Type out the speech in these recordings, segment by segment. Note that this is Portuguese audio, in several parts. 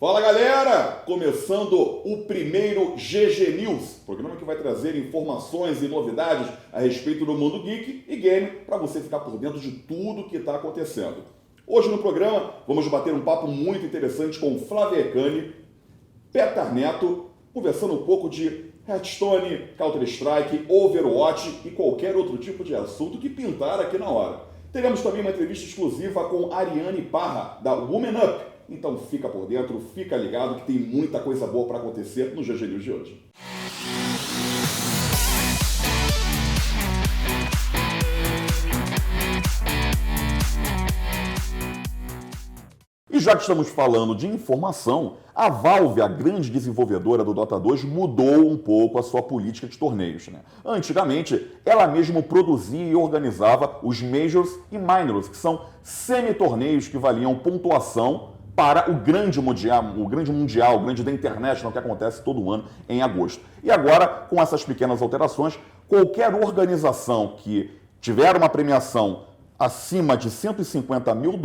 Fala galera! Começando o primeiro GG News, programa que vai trazer informações e novidades a respeito do mundo geek e game para você ficar por dentro de tudo que está acontecendo. Hoje no programa vamos bater um papo muito interessante com Flávio Ercani, Petar Neto, conversando um pouco de Hearthstone, Counter-Strike, Overwatch e qualquer outro tipo de assunto que pintar aqui na hora. Teremos também uma entrevista exclusiva com Ariane Parra, da Woman Up. Então fica por dentro, fica ligado que tem muita coisa boa para acontecer no GG News de hoje. E já que estamos falando de informação, a Valve, a grande desenvolvedora do Dota 2, mudou um pouco a sua política de torneios, né? Antigamente, ela mesma produzia e organizava os Majors e Minors, que são semi-torneios que valiam pontuação para o grande mundial, o grande da internet, que acontece todo ano em agosto. E agora, com essas pequenas alterações, qualquer organização que tiver uma premiação acima de $150 mil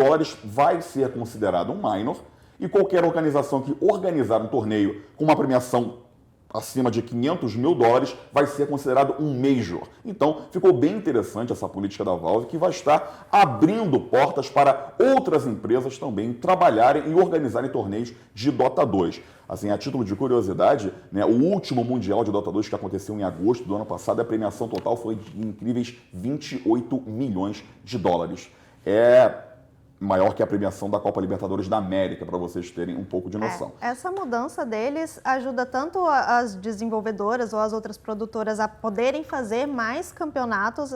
vai ser considerado um minor, e qualquer organização que organizar um torneio com uma premiação acima de $500 mil vai ser considerado um Major. Então, ficou bem interessante essa política da Valve, que vai estar abrindo portas para outras empresas também trabalharem e organizarem torneios de Dota 2. Assim, a título de curiosidade, né, o último Mundial de Dota 2 que aconteceu em agosto do ano passado, a premiação total foi de incríveis $28 milhões. É maior que a premiação da Copa Libertadores da América, para vocês terem um pouco de noção. Essa mudança deles ajuda tanto as desenvolvedoras ou as outras produtoras a poderem fazer mais campeonatos,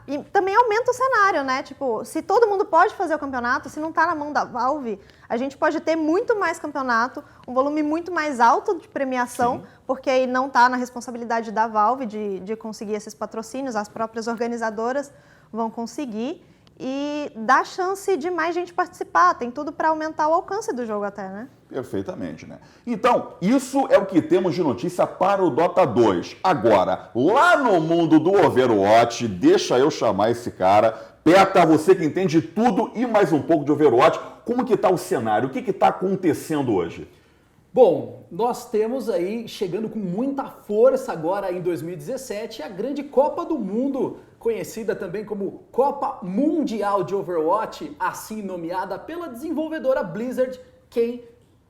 e também aumenta o cenário, né? Tipo, se todo mundo pode fazer o campeonato, se não está na mão da Valve, a gente pode ter muito mais campeonato, um volume muito mais alto de premiação, sim, porque aí não está na responsabilidade da Valve de conseguir esses patrocínios, as próprias organizadoras vão conseguir. E dá chance de mais gente participar, tem tudo para aumentar o alcance do jogo até, né? Perfeitamente, né? Então, isso é o que temos de notícia para o Dota 2. Agora, lá no mundo do Overwatch, deixa eu chamar esse cara. Peta, você que entende tudo e mais um pouco de Overwatch, como que tá o cenário? O que está acontecendo hoje? Bom, nós temos aí, chegando com muita força agora em 2017, a grande Copa do Mundo, conhecida também como Copa Mundial de Overwatch, assim nomeada pela desenvolvedora Blizzard, quem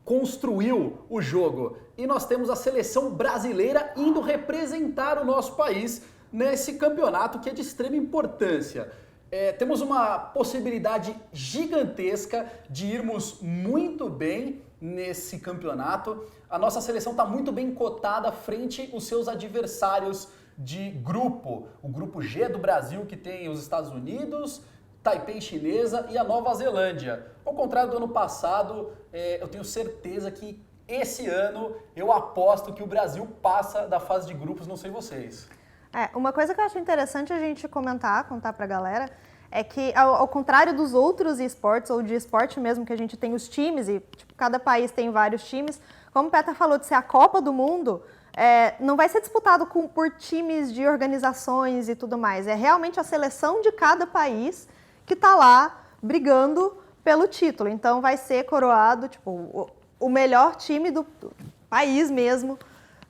construiu o jogo. E nós temos a seleção brasileira indo representar o nosso país nesse campeonato que é de extrema importância. Temos uma possibilidade gigantesca de irmos muito bem nesse campeonato. A nossa seleção está muito bem cotada frente aos seus adversários de grupo. O grupo G do Brasil, que tem os Estados Unidos, Taipei chinesa e a Nova Zelândia. Ao contrário do ano passado, eu tenho certeza que esse ano eu aposto que o Brasil passa da fase de grupos, não sei vocês. Uma coisa que eu acho interessante a gente contar pra galera, é que, ao contrário dos outros esportes, ou de esporte mesmo, que a gente tem os times, e tipo, cada país tem vários times, como o Petar falou de ser a Copa do Mundo, não vai ser disputado por times de organizações e tudo mais. É realmente a seleção de cada país que está lá brigando pelo título. Então vai ser coroado tipo, o melhor time do país mesmo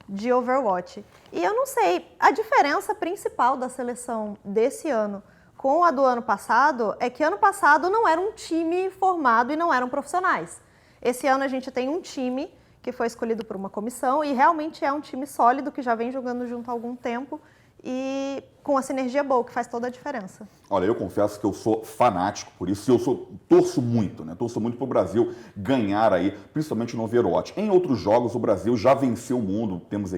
de Overwatch. E eu não sei, a diferença principal da seleção desse ano com a do ano passado é que ano passado não era um time formado e não eram profissionais. Esse ano a gente tem um time que foi escolhido por uma comissão e realmente é um time sólido que já vem jogando junto há algum tempo e com a sinergia boa, que faz toda a diferença. Olha, eu confesso que eu sou fanático por isso, torço muito, né? Torço muito para o Brasil ganhar aí, principalmente no Overwatch. Em outros jogos, o Brasil já venceu o mundo, temos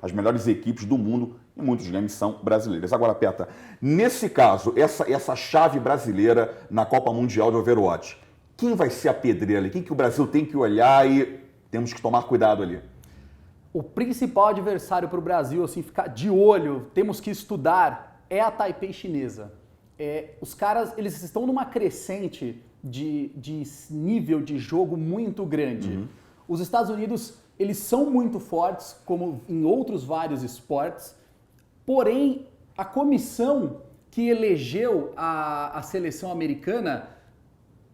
as melhores equipes do mundo, e muitos games são brasileiras. Agora, Peta, nesse caso, essa chave brasileira na Copa Mundial de Overwatch, quem vai ser a pedreira ali? Quem que o Brasil tem que olhar e temos que tomar cuidado ali? O principal adversário para o Brasil, assim, ficar de olho, temos que estudar, é a Taipei chinesa. Os caras, eles estão numa crescente de nível de jogo muito grande. Uhum. Os Estados Unidos, eles são muito fortes, como em outros vários esportes, porém, a comissão que elegeu a seleção americana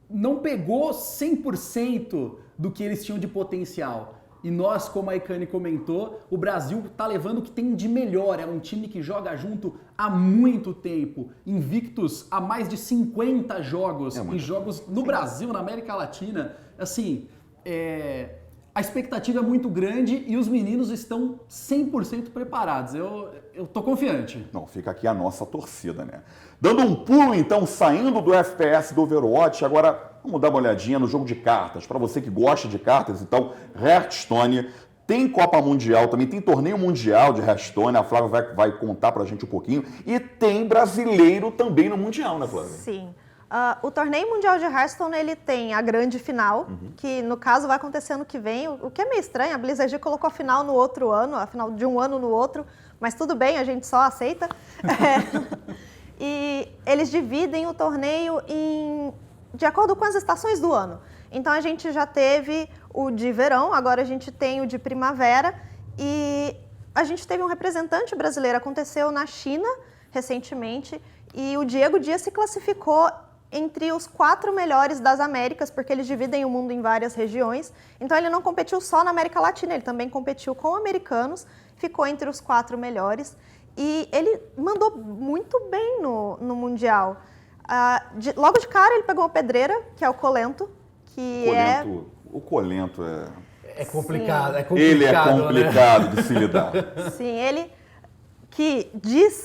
não pegou 100% do que eles tinham de potencial. E nós, como a Icane comentou, o Brasil está levando o que tem de melhor. É um time que joga junto há muito tempo, invictos há mais de 50 jogos, em jogos no Brasil, na América Latina. Assim, a expectativa é muito grande e os meninos estão 100% preparados. Eu tô confiante. Não, fica aqui a nossa torcida, né? Dando um pulo, então, saindo do FPS do Overwatch, agora vamos dar uma olhadinha no jogo de cartas. Para você que gosta de cartas, então, Hearthstone tem Copa Mundial, também tem torneio mundial de Hearthstone, a Flávia vai contar pra gente um pouquinho, e tem brasileiro também no Mundial, né, Flávia? Sim. O torneio mundial de Hearthstone, ele tem a grande final, que no caso vai acontecer ano que vem, o que é meio estranho, a Blizzard colocou a final no outro ano, a final de um ano no outro, mas tudo bem, a gente só aceita. E eles dividem o torneio de acordo com as estações do ano. Então a gente já teve o de verão, agora a gente tem o de primavera e a gente teve um representante brasileiro, aconteceu na China recentemente, e o Diego Dias se classificou entre os 4 melhores das Américas, porque eles dividem o mundo em várias regiões. Então ele não competiu só na América Latina, ele também competiu com americanos, ficou entre os 4 melhores. E ele mandou muito bem no Mundial. Logo de cara ele pegou uma pedreira, que é o Colento, que O Colento É complicado, é complicado. Ele é complicado, né, de se lidar. Sim,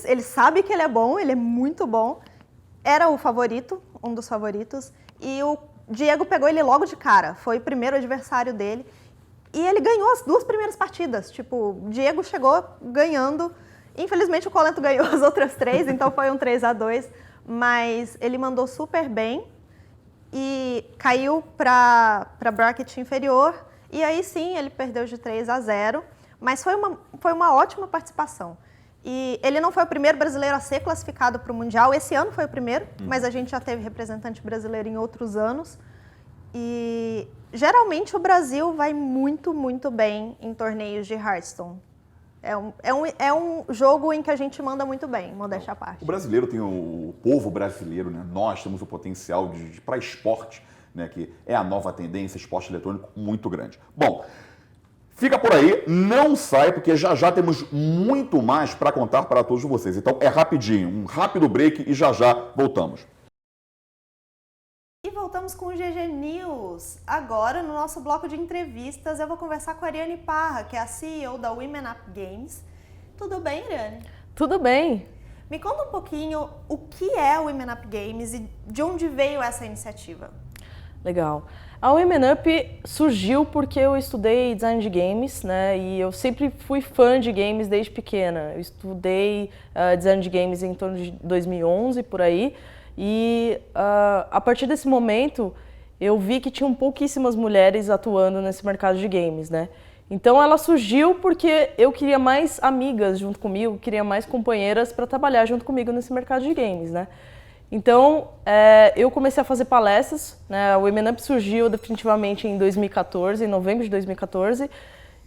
ele sabe que ele é bom, ele é muito bom. Era o favorito, um dos favoritos. E o Diego pegou ele logo de cara, foi o primeiro adversário dele. E ele ganhou as 2 primeiras partidas. Tipo, o Diego chegou ganhando. Infelizmente o Colento ganhou as outras 3, então foi um 3-2. Mas ele mandou super bem e caiu para bracket inferior. E aí sim, ele perdeu de 3-0. Mas foi uma ótima participação. E ele não foi o primeiro brasileiro a ser classificado para o Mundial. Esse ano foi o primeiro, mas a gente já teve representante brasileiro em outros anos. E geralmente o Brasil vai muito, muito bem em torneios de Hearthstone. É um jogo em que a gente manda muito bem, modéstia à parte. O brasileiro tem o povo brasileiro, né? Nós temos o potencial para esporte, né? Que é a nova tendência, esporte eletrônico muito grande. Bom, fica por aí, não sai, porque já temos muito mais para contar para todos vocês. Então é rapidinho, um rápido break e já voltamos. E voltamos com o GG News. Agora, no nosso bloco de entrevistas, eu vou conversar com a Ariane Parra, que é a CEO da Women Up Games. Tudo bem, Ariane? Tudo bem. Me conta um pouquinho o que é o Women Up Games e de onde veio essa iniciativa. Legal. A Women Up surgiu porque eu estudei design de games, né? E eu sempre fui fã de games desde pequena. Eu estudei design de games em torno de 2011, por aí. E a partir desse momento, eu vi que tinham pouquíssimas mulheres atuando nesse mercado de games, né? Então ela surgiu porque eu queria mais amigas junto comigo, queria mais companheiras para trabalhar junto comigo nesse mercado de games, né? Então eu comecei a fazer palestras, né? A Women Up surgiu definitivamente em 2014, em novembro de 2014,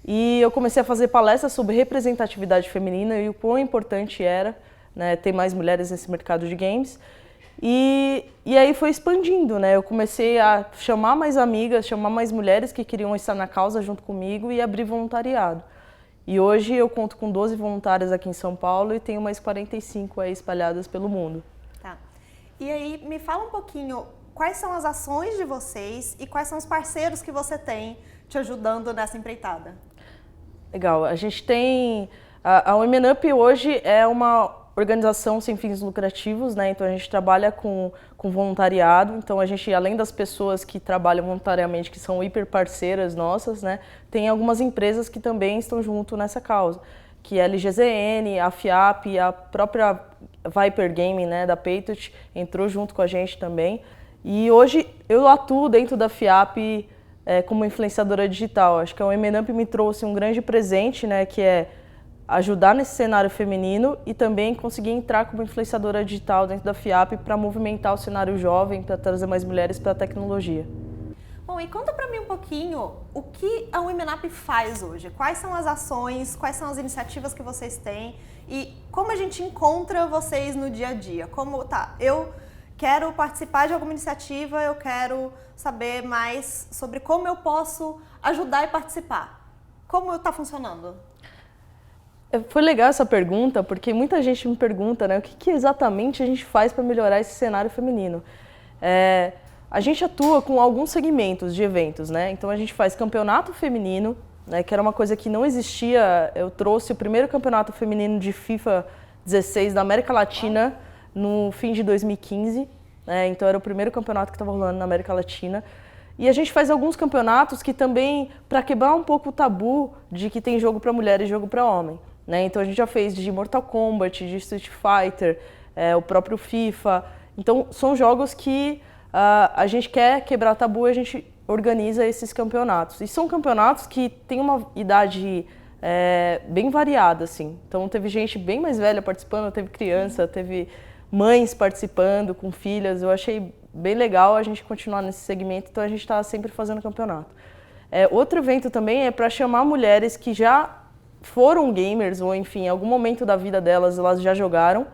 e eu comecei a fazer palestras sobre representatividade feminina e o quão importante era, né, ter mais mulheres nesse mercado de games. E aí foi expandindo, né? Eu comecei a chamar mais amigas, chamar mais mulheres que queriam estar na causa junto comigo e abrir voluntariado. E hoje eu conto com 12 voluntárias aqui em São Paulo e tenho mais 45 aí espalhadas pelo mundo. Tá. E aí, me fala um pouquinho, quais são as ações de vocês e quais são os parceiros que você tem te ajudando nessa empreitada? Legal. A gente tem... A Women Up hoje é uma organização sem fins lucrativos, né? Então a gente trabalha com voluntariado. Então a gente, além das pessoas que trabalham voluntariamente, que são hiper parceiras nossas, né? Tem algumas empresas que também estão junto nessa causa, que é a LGZN, a FIAP, a própria Viper Gaming, né, da Patriot, entrou junto com a gente também. E hoje eu atuo dentro da FIAP como influenciadora digital. Acho que a Women Up me trouxe um grande presente, né, que é ajudar nesse cenário feminino e também conseguir entrar como influenciadora digital dentro da FIAP para movimentar o cenário jovem, para trazer mais mulheres para a tecnologia. Bom, e conta para mim um pouquinho o que a Women Up faz hoje. Quais são as ações, quais são as iniciativas que vocês têm e como a gente encontra vocês no dia a dia? Eu quero participar de alguma iniciativa, eu quero saber mais sobre como eu posso ajudar e participar. Como está funcionando? Foi legal essa pergunta, porque muita gente me pergunta, né, o que exatamente a gente faz para melhorar esse cenário feminino. A gente atua com alguns segmentos de eventos, né? Então a gente faz campeonato feminino, né, que era uma coisa que não existia. Eu trouxe o primeiro campeonato feminino de FIFA 16 da América Latina no fim de 2015, né? Então era o primeiro campeonato que estava rolando na América Latina. E a gente faz alguns campeonatos que também, para quebrar um pouco o tabu de que tem jogo para mulher e jogo para homem, né? Então a gente já fez de Mortal Kombat, de Street Fighter, o próprio FIFA. Então são jogos que a gente quer quebrar tabu e a gente organiza esses campeonatos. E são campeonatos que têm uma idade bem variada, assim. Então teve gente bem mais velha participando, teve criança, teve mães participando com filhas. Eu achei bem legal a gente continuar nesse segmento, então a gente está sempre fazendo campeonato. Outro evento também é para chamar mulheres que já foram gamers, ou enfim, em algum momento da vida delas, elas já jogaram,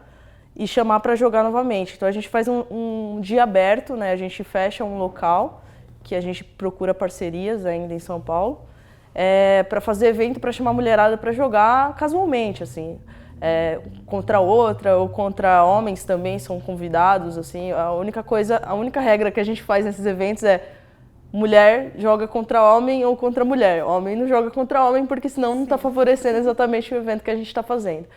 e chamar para jogar novamente. Então a gente faz um dia aberto, né? A gente fecha um local, que a gente procura parcerias ainda em São Paulo, para fazer evento para chamar a mulherada para jogar casualmente, assim. Contra outra ou contra homens também são convidados, assim. A única regra que a gente faz nesses eventos é mulher joga contra homem ou contra mulher. Homem não joga contra homem porque senão não está favorecendo exatamente o evento que a gente está fazendo.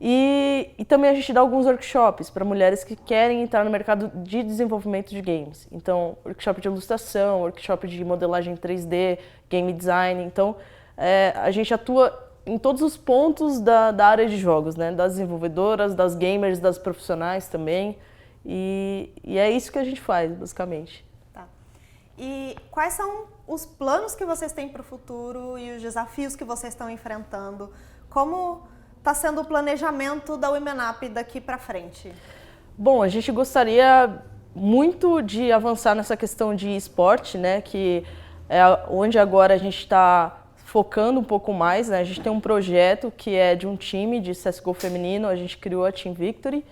E também a gente dá alguns workshops para mulheres que querem entrar no mercado de desenvolvimento de games. Então, workshop de ilustração, workshop de modelagem 3D, game design. Então, a gente atua em todos os pontos da área de jogos, né? Das desenvolvedoras, das gamers, das profissionais também. E é isso que a gente faz, basicamente. Tá. E quais são os planos que vocês têm para o futuro e os desafios que vocês estão enfrentando? Como está sendo o planejamento da Women Up daqui para frente? Bom, a gente gostaria muito de avançar nessa questão de esporte, né? Que é onde agora a gente está focando um pouco mais, né? A gente tem um projeto que é de um time de CSGO feminino, a gente criou a Team Victory,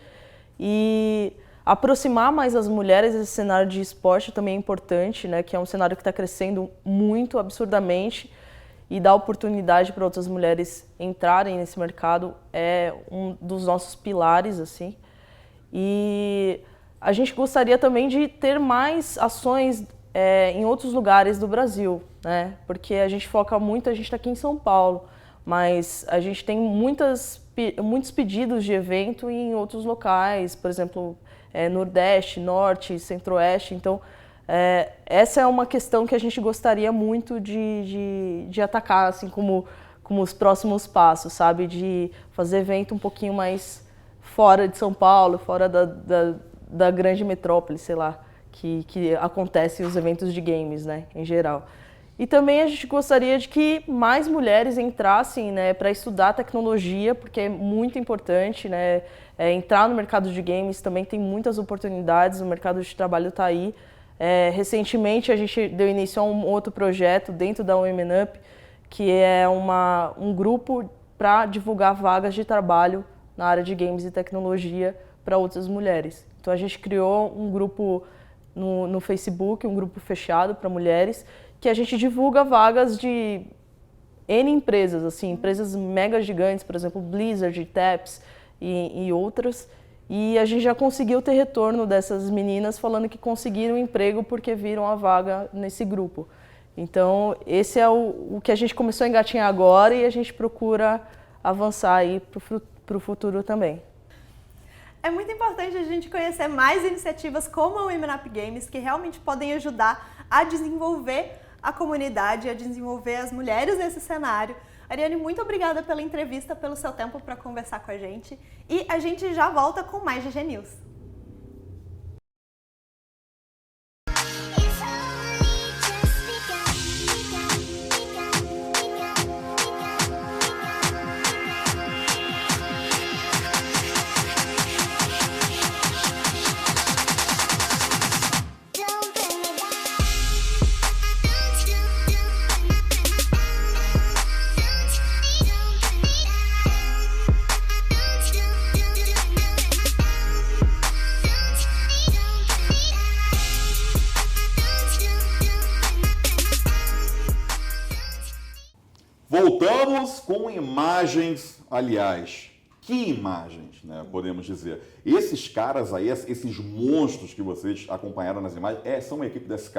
e aproximar mais as mulheres desse cenário de esporte também é importante, né? Que é um cenário que está crescendo muito, absurdamente, e dar oportunidade para outras mulheres entrarem nesse mercado é um dos nossos pilares, assim. E a gente gostaria também de ter mais ações em outros lugares do Brasil, né? Porque a gente foca muito, a gente está aqui em São Paulo, mas a gente tem muitos pedidos de evento em outros locais, por exemplo, Nordeste, Norte, Centro-Oeste. Então, essa é uma questão que a gente gostaria muito de atacar, assim, como os próximos passos, sabe? De fazer evento um pouquinho mais fora de São Paulo, fora da grande metrópole, sei lá, que acontecem os eventos de games, né, em geral. E também a gente gostaria de que mais mulheres entrassem, né, para estudar tecnologia, porque é muito importante, né, entrar no mercado de games também tem muitas oportunidades, o mercado de trabalho está aí. Recentemente a gente deu início a um outro projeto dentro da Women Up, que é um grupo para divulgar vagas de trabalho na área de games e tecnologia para outras mulheres. Então a gente criou um grupo no Facebook, um grupo fechado para mulheres, que a gente divulga vagas de N empresas, assim, empresas mega gigantes, por exemplo, Blizzard, Taps e outras. E a gente já conseguiu ter retorno dessas meninas falando que conseguiram um emprego porque viram a vaga nesse grupo. Então, esse é o que a gente começou a engatinhar agora e a gente procura avançar aí para o futuro também. É muito importante a gente conhecer mais iniciativas como a Women Up Games, que realmente podem ajudar a desenvolver a comunidade, a desenvolver as mulheres nesse cenário. Ariane, muito obrigada pela entrevista, pelo seu tempo para conversar com a gente. E a gente já volta com mais GG News. Voltamos com imagens, aliás, que imagens, né, podemos dizer. Esses caras aí, esses monstros que vocês acompanharam nas imagens, são a equipe da SK.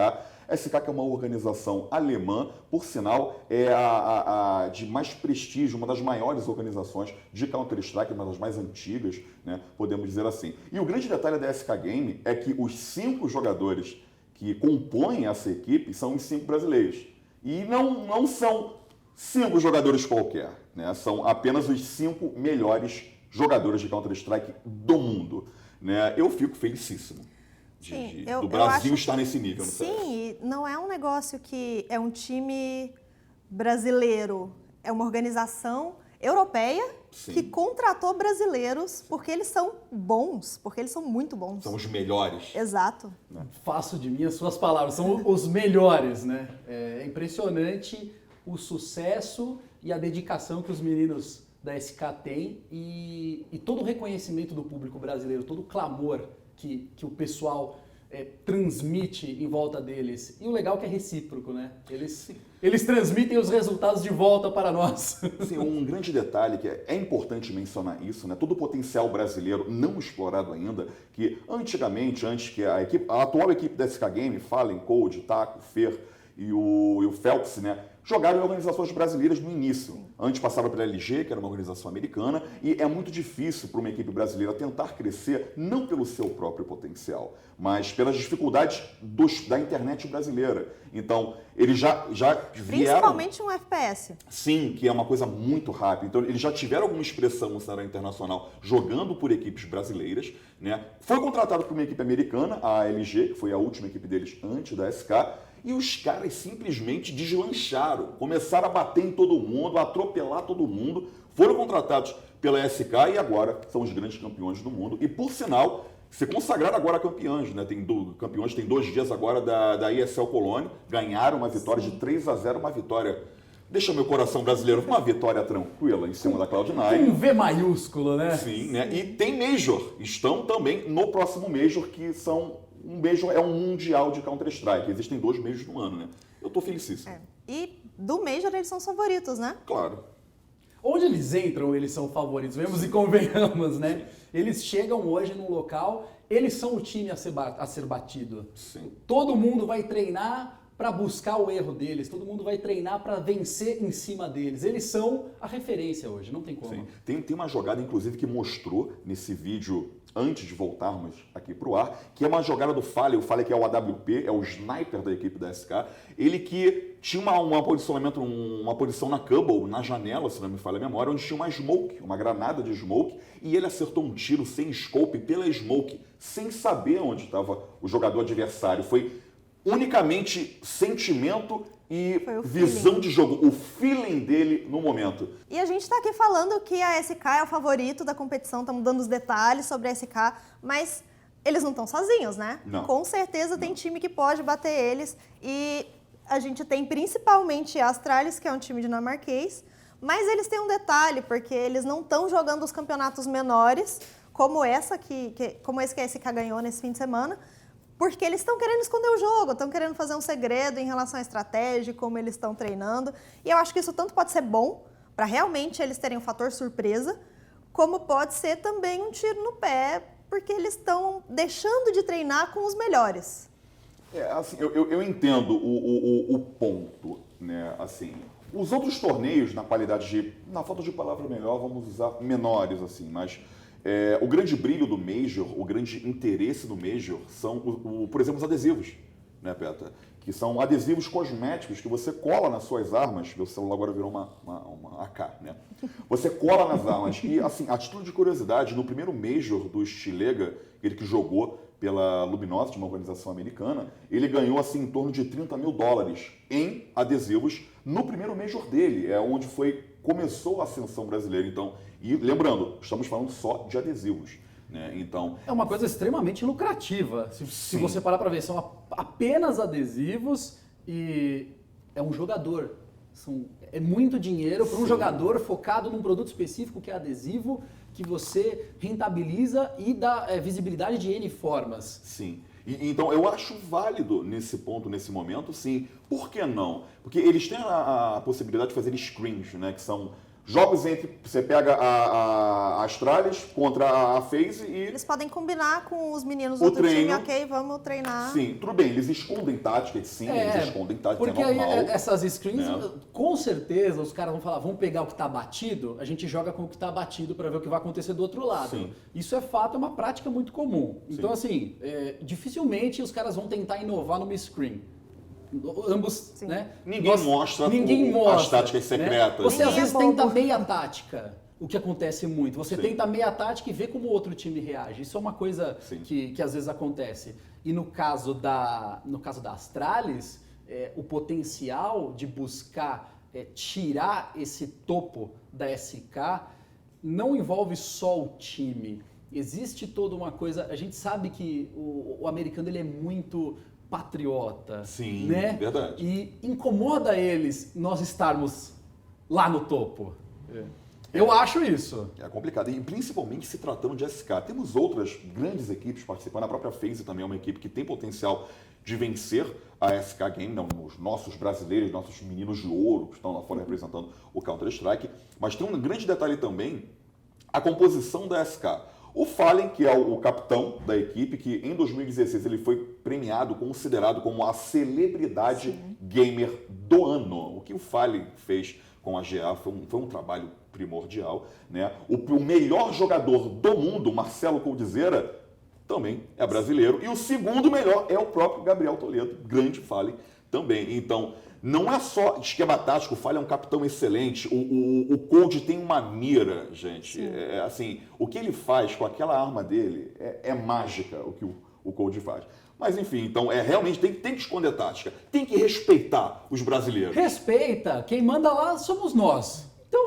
A SK que é uma organização alemã, por sinal, é a de mais prestígio, uma das maiores organizações de Counter-Strike, uma das mais antigas, né, podemos dizer assim. E o grande detalhe da SK Game é que os 5 jogadores que compõem essa equipe são os 5 brasileiros. E não são 5 jogadores qualquer, né? São apenas os 5 melhores jogadores de Counter-Strike do mundo, né? Eu fico felicíssimo do Brasil estar nesse nível. Sim, e não é um negócio que é um time brasileiro, é uma organização europeia que contratou brasileiros porque eles são bons, porque eles são muito bons. São os melhores. Exato. Faço de mim as suas palavras, são os melhores, né? É impressionante o sucesso e a dedicação que os meninos da SK têm e todo o reconhecimento do público brasileiro, todo o clamor que o pessoal transmite em volta deles. E o legal é que é recíproco, né? Eles transmitem os resultados de volta para nós. Sim, um grande detalhe que é importante mencionar isso, né? Todo o potencial brasileiro não explorado ainda, que antigamente, antes que a atual equipe da SK Game, Fallen, Cold, Taco, Fer e o Phelps, né, jogaram em organizações brasileiras no início. Antes passava pela LG, que era uma organização americana, e é muito difícil para uma equipe brasileira tentar crescer, não pelo seu próprio potencial, mas pelas dificuldades da internet brasileira. Então, eles já vieram... Principalmente um FPS. Sim, que é uma coisa muito rápida. Então, eles já tiveram alguma expressão no cenário internacional jogando por equipes brasileiras, né? Foi contratado por uma equipe americana, a LG, que foi a última equipe deles antes da SK, e os caras simplesmente deslancharam, começaram a bater em todo mundo, a atropelar todo mundo, foram contratados pela SK e agora são os grandes campeões do mundo. E, por sinal, se consagraram agora campeões, né? Campeões tem 2 dias agora da ESL Cologne, ganharam uma vitória de 3-0, uma vitória, deixa meu coração brasileiro, uma vitória tranquila em cima da Cloud9. Um V maiúsculo, né? Sim, né? E tem Major, estão também no próximo Major, que são... Um Major é um mundial de Counter-Strike. Existem 2 Majors no ano, né? Eu tô felicíssimo. E do Major eles são os favoritos, né? Claro. Onde eles entram, eles são favoritos, vemos e convenhamos, né? Eles chegam hoje num local, eles são o time a ser batido. Sim. Todo mundo vai treinar para buscar o erro deles, todo mundo vai treinar para vencer em cima deles. Eles são a referência hoje, não tem como. Sim. Tem uma jogada, inclusive, que mostrou nesse vídeo, antes de voltarmos aqui para o ar, que é uma jogada do Fallen. O Fallen, que é o AWP, é o sniper da equipe da SK. Ele que tinha um posicionamento, uma posição na cubble, na janela, se não me falha a memória, onde tinha uma smoke, uma granada de smoke, e ele acertou um tiro sem scope pela smoke, sem saber onde estava o jogador adversário. Foi unicamente sentimento e visão de jogo, o feeling dele no momento. E a gente está aqui falando que a SK é o favorito da competição, estamos dando os detalhes sobre a SK, mas eles não estão sozinhos, né? Não. Com certeza tem time que pode bater eles e a gente tem principalmente a Astralis, que é um time dinamarquês, mas eles têm um detalhe, porque eles não estão jogando os campeonatos menores, como esse que a SK ganhou nesse fim de semana, porque eles estão querendo esconder o jogo, estão querendo fazer um segredo em relação à estratégia, como eles estão treinando. E eu acho que isso tanto pode ser bom, para realmente eles terem um fator surpresa, como pode ser também um tiro no pé, porque eles estão deixando de treinar com os melhores. Assim, eu entendo o ponto, né? Assim, os outros torneios, na falta de palavra melhor, vamos usar menores, assim, mas... o grande brilho do Major, o grande interesse do Major são, por exemplo, os adesivos, né, Peta? Que são adesivos cosméticos que você cola nas suas armas. Meu celular agora virou uma AK, né? Você cola nas armas. E, assim, a título de curiosidade, no primeiro Major do Stilega, ele que jogou pela Luminosity, uma organização americana, ele ganhou, assim, em torno de $30 mil em adesivos no primeiro Major dele, onde começou a ascensão brasileira. Então, e lembrando, estamos falando só de adesivos, né? Então, é uma coisa extremamente lucrativa. Se você parar para ver, são apenas adesivos e é um jogador. É muito dinheiro para um jogador focado num produto específico que é adesivo, que você rentabiliza e dá visibilidade de N formas. Sim. Então, eu acho válido nesse ponto, nesse momento, sim. Por que não? Porque eles têm a possibilidade de fazer screens, né? Que são jogos entre... Você pega a Astralis contra a FaZe e... Eles podem combinar com os meninos do O outro time, treino. ok, vamos treinar. Sim, tudo bem, eles escondem táticas, sim, eles escondem táticas, porque é normal. aí essas screens, né? com certeza, os caras vão falar, vamos pegar o que tá batido, a gente joga com o que tá batido para ver o que vai acontecer do outro lado. Sim. Isso é fato, é uma prática muito comum. Sim. Então, assim, dificilmente os caras vão tentar inovar numa screen. Ambos, Sim. né? Ninguém mostra as táticas né? secretas. Você às Ninguém é vezes bobo. tenta meia tática, o que acontece muito. Você Sim. tenta meia tática e vê como o outro time reage. Isso é uma coisa Sim. que às vezes acontece. E no caso da Astralis, o potencial de buscar tirar esse topo da SK não envolve só o time. Existe toda uma coisa... A gente sabe que o americano ele é muito patriota. Sim, né? verdade. E incomoda eles nós estarmos lá no topo. Eu acho isso. É complicado, e principalmente se tratando de SK. Temos outras grandes equipes participando, a própria FaZe também é uma equipe que tem potencial de vencer a SK Game, não, os nossos brasileiros, nossos meninos de ouro que estão lá fora representando o Counter-Strike. Mas tem um grande detalhe também, a composição da SK. O Fallen, que é o capitão da equipe, que em 2016 ele foi premiado, considerado como a celebridade gamer do ano. O que o Fallen fez com a GA foi um trabalho primordial, né? O melhor jogador do mundo, Marcelo Coldzera, também é brasileiro. E o segundo melhor é o próprio Gabriel Toledo, grande Fallen também. Então, não é só esquema tático, o Fallen é um capitão excelente. O Cold tem uma mira, gente. Assim, o que ele faz com aquela arma dele é mágica, o que o Cold faz. Mas enfim, então realmente tem que esconder tática. Tem que respeitar os brasileiros. Respeita, quem manda lá somos nós. Então,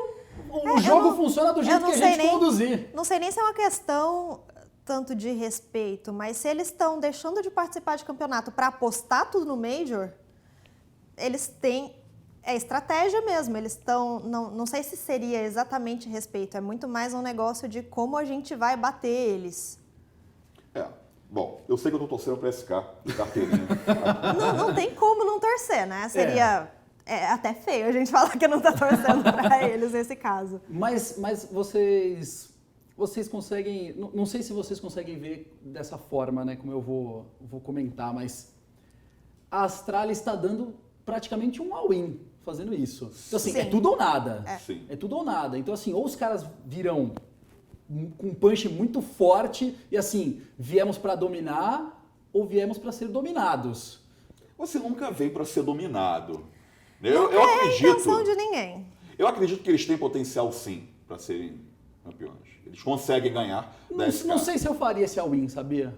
o jogo funciona do jeito que a gente conduzir. Não sei nem se é uma questão tanto de respeito, mas se eles estão deixando de participar de campeonato para apostar tudo no Major, eles têm... É estratégia mesmo, eles estão... Não sei se seria exatamente respeito, é muito mais um negócio de como a gente vai bater eles. Bom, eu sei que eu tô torcendo pra SK de carteirinha. Não tem como não torcer, né? Seria até feio a gente falar que não tá torcendo pra eles nesse caso. Mas vocês conseguem... Não sei se vocês conseguem ver dessa forma, né? Como eu vou comentar, mas a Astralis está dando praticamente um all-in fazendo isso. Então, assim, Sim. é tudo ou nada. Sim. É tudo ou nada. Então, assim, ou os caras virão com um punch muito forte e, assim, viemos para dominar ou viemos para ser dominados. Você nunca veio para ser dominado. Não Eu é a acredito. intenção de ninguém. Eu acredito que eles têm potencial, sim, para serem campeões. Eles conseguem ganhar da SK. Não sei se eu faria esse all-in, sabia?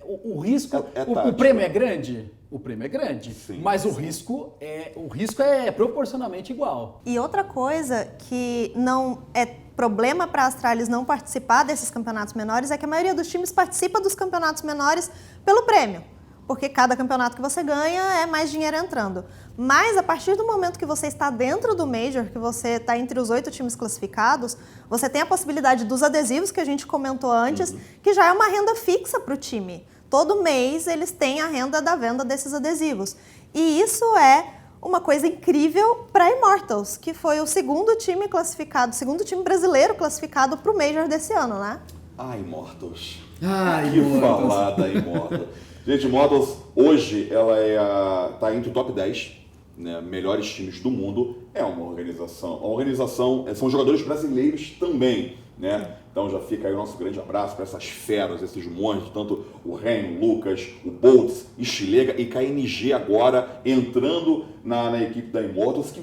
O risco... o tático. prêmio é grande? O prêmio é grande. Sim, mas o risco é proporcionalmente igual. E outra coisa que não é problema para a Astralis não participar desses campeonatos menores é que a maioria dos times participa dos campeonatos menores pelo prêmio. Porque cada campeonato que você ganha é mais dinheiro entrando. Mas a partir do momento que você está dentro do Major, que você está entre os 8 times classificados, você tem a possibilidade dos adesivos que a gente comentou antes, que já é uma renda fixa para o time. Todo mês eles têm a renda da venda desses adesivos. E isso é uma coisa incrível para a Immortals, que foi o segundo time classificado, segundo time brasileiro classificado para o Major desse ano, né? Ai, Immortals. Ai, Que falar da Immortals. Gente, Immortals, hoje, ela tá entre o top 10, né, melhores times do mundo. É uma organização. A organização são jogadores brasileiros também, né? Então já fica aí o nosso grande abraço para essas feras, esses monstros, tanto o Ren, o Lucas, o Boltz, Stilega e KNG agora entrando na equipe da Immortals, que,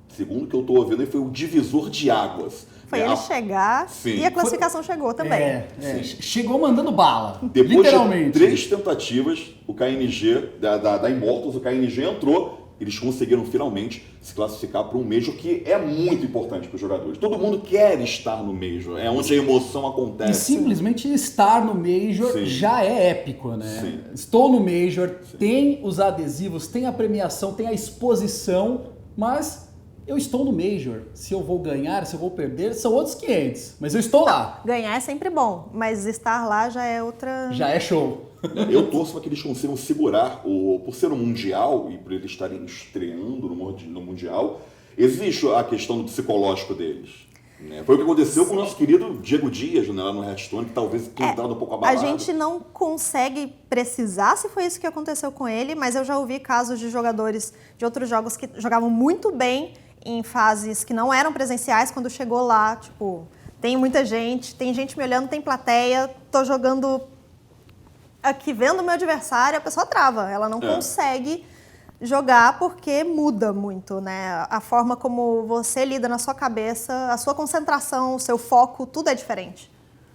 segundo o que eu tô ouvindo, foi o divisor de águas. Foi ele chegar Sim. e a classificação chegou também. Chegou mandando bala, Depois literalmente. de 3 tentativas, o KNG, da Immortals, o KNG entrou, eles conseguiram finalmente se classificar para um Major que é muito importante para os jogadores. Todo mundo quer estar no Major, é onde a emoção E acontece. simplesmente estar no Major Sim. já é épico, né? Sim. Estou no Major, tem os adesivos, tem a premiação, tem a exposição, mas eu estou no Major. Se eu vou ganhar, se eu vou perder, são outros 500. Mas eu estou lá. Ganhar é sempre bom, mas estar lá já é outra... Já é show. Eu torço para que eles consigam segurar, por ser um Mundial e por eles estarem estreando no Mundial, existe a questão do psicológico deles. Né? Foi o que aconteceu com o nosso querido Diego Dias, né, lá no Hearthstone, que talvez tenha entrado um pouco abalado. A gente não consegue precisar se foi isso que aconteceu com ele, mas eu já ouvi casos de jogadores de outros jogos que jogavam muito bem em fases que não eram presenciais, quando chegou lá, tipo, tem muita gente, tem gente me olhando, tem plateia, tô jogando aqui vendo o meu adversário, a pessoa trava, ela não consegue jogar porque muda muito, né? A forma como você lida na sua cabeça, a sua concentração, o seu foco, tudo é diferente.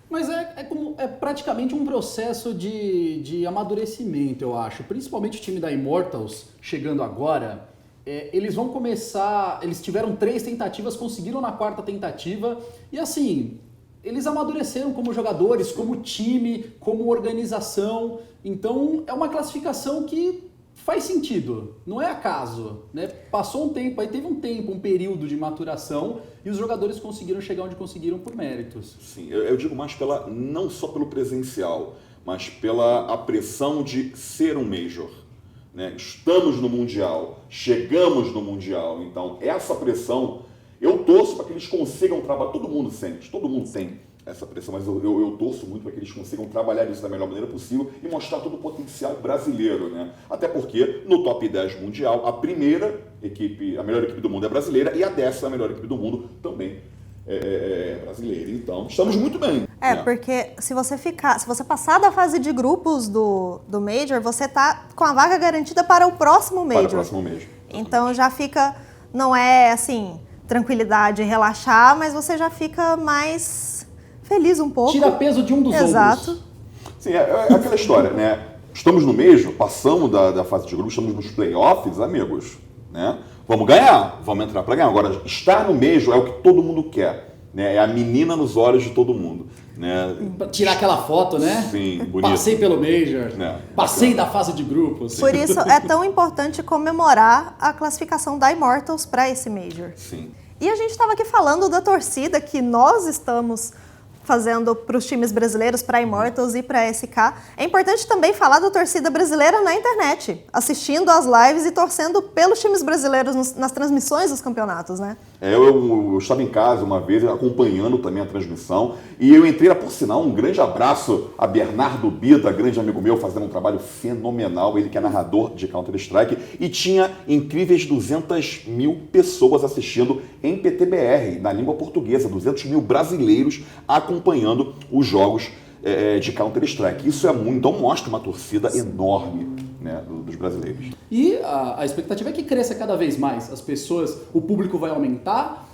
Mas é praticamente um processo de amadurecimento, eu acho. Principalmente o time da Immortals, chegando agora, eles vão começar... Eles tiveram 3 tentativas, conseguiram na 4ª tentativa. E assim, eles amadureceram como jogadores, como time, como organização. Então, é uma classificação que faz sentido, não é acaso, né? Passou um tempo, aí teve um período de maturação e os jogadores conseguiram chegar onde conseguiram por méritos. Sim, eu digo mais não só pelo presencial, mas pela pressão de ser um Major. Né? Estamos no Mundial, chegamos no Mundial, então essa pressão, eu torço para que eles consigam trabalhar, todo mundo sente, todo mundo tem essa pressão, mas eu torço muito para que eles consigam trabalhar isso da melhor maneira possível e mostrar todo o potencial brasileiro, né? Até porque no top 10 mundial, a melhor equipe do mundo é brasileira e a 10ª melhor equipe do mundo também é brasileira. Então, estamos muito bem. Né? Porque se você passar da fase de grupos do Major, você tá com a vaga garantida para o próximo Major. Para o próximo Major. Então já fica, não é assim, tranquilidade, relaxar, mas você já fica mais feliz um pouco. Tira peso de um dos Exato. outros. Sim, é aquela história, né? Estamos no Major, passamos da fase de grupo, estamos nos playoffs, amigos, né? Vamos ganhar, vamos entrar para ganhar. Agora, estar no Major é o que todo mundo quer, né? É a menina nos olhos de todo mundo, né? Pra tirar aquela foto, né? Sim, bonito. Passei pelo Major, passei da fase de grupos. Por isso é tão importante comemorar a classificação da Immortals para esse Major. Sim. E a gente estava aqui falando da torcida que nós estamos fazendo para os times brasileiros, para a Immortals e para a SK. É importante também falar da torcida brasileira na internet, assistindo às lives e torcendo pelos times brasileiros nas transmissões dos campeonatos, né? Eu estava em casa uma vez acompanhando também a transmissão e eu entrei, por sinal, um grande abraço a Bernardo Bida, grande amigo meu, fazendo um trabalho fenomenal, ele que é narrador de Counter-Strike, e tinha incríveis 200 mil pessoas assistindo em PTBR, na língua portuguesa, 200 mil brasileiros acompanhando os jogos de Counter-Strike. Isso é muito, então mostra uma torcida enorme, né, dos brasileiros. E a expectativa é que cresça cada vez mais. As pessoas, o público vai aumentar,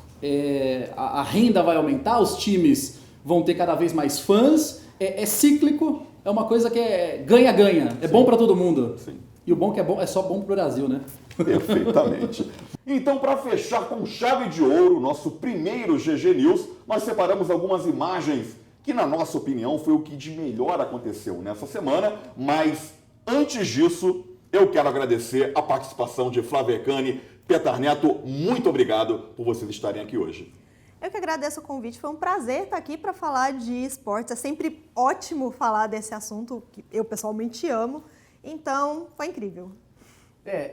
a renda vai aumentar, os times vão ter cada vez mais fãs. É cíclico, é uma coisa que é ganha-ganha, é bom para todo mundo. Sim. E o bom que é bom é só bom pro Brasil, né? Perfeitamente. Então, para fechar com chave de ouro, nosso primeiro GG News, nós separamos algumas imagens que, na nossa opinião, foi o que de melhor aconteceu nessa semana, mas antes disso, eu quero agradecer a participação de Flávia Cani. Petar Neto, muito obrigado por vocês estarem aqui hoje. Eu que agradeço o convite, foi um prazer estar aqui para falar de esportes. É sempre ótimo falar desse assunto que eu pessoalmente amo, então foi incrível.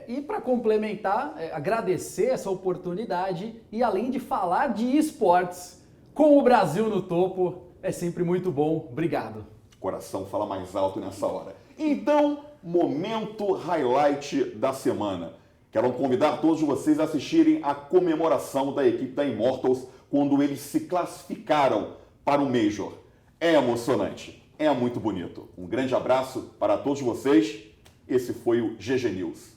E para complementar, agradecer essa oportunidade e além de falar de esportes com o Brasil no topo, é sempre muito bom. Obrigado. O coração fala mais alto nessa hora. Então, momento highlight da semana. Quero convidar todos vocês a assistirem a comemoração da equipe da Immortals quando eles se classificaram para o Major. É emocionante, é muito bonito. Um grande abraço para todos vocês. Esse foi o GG News.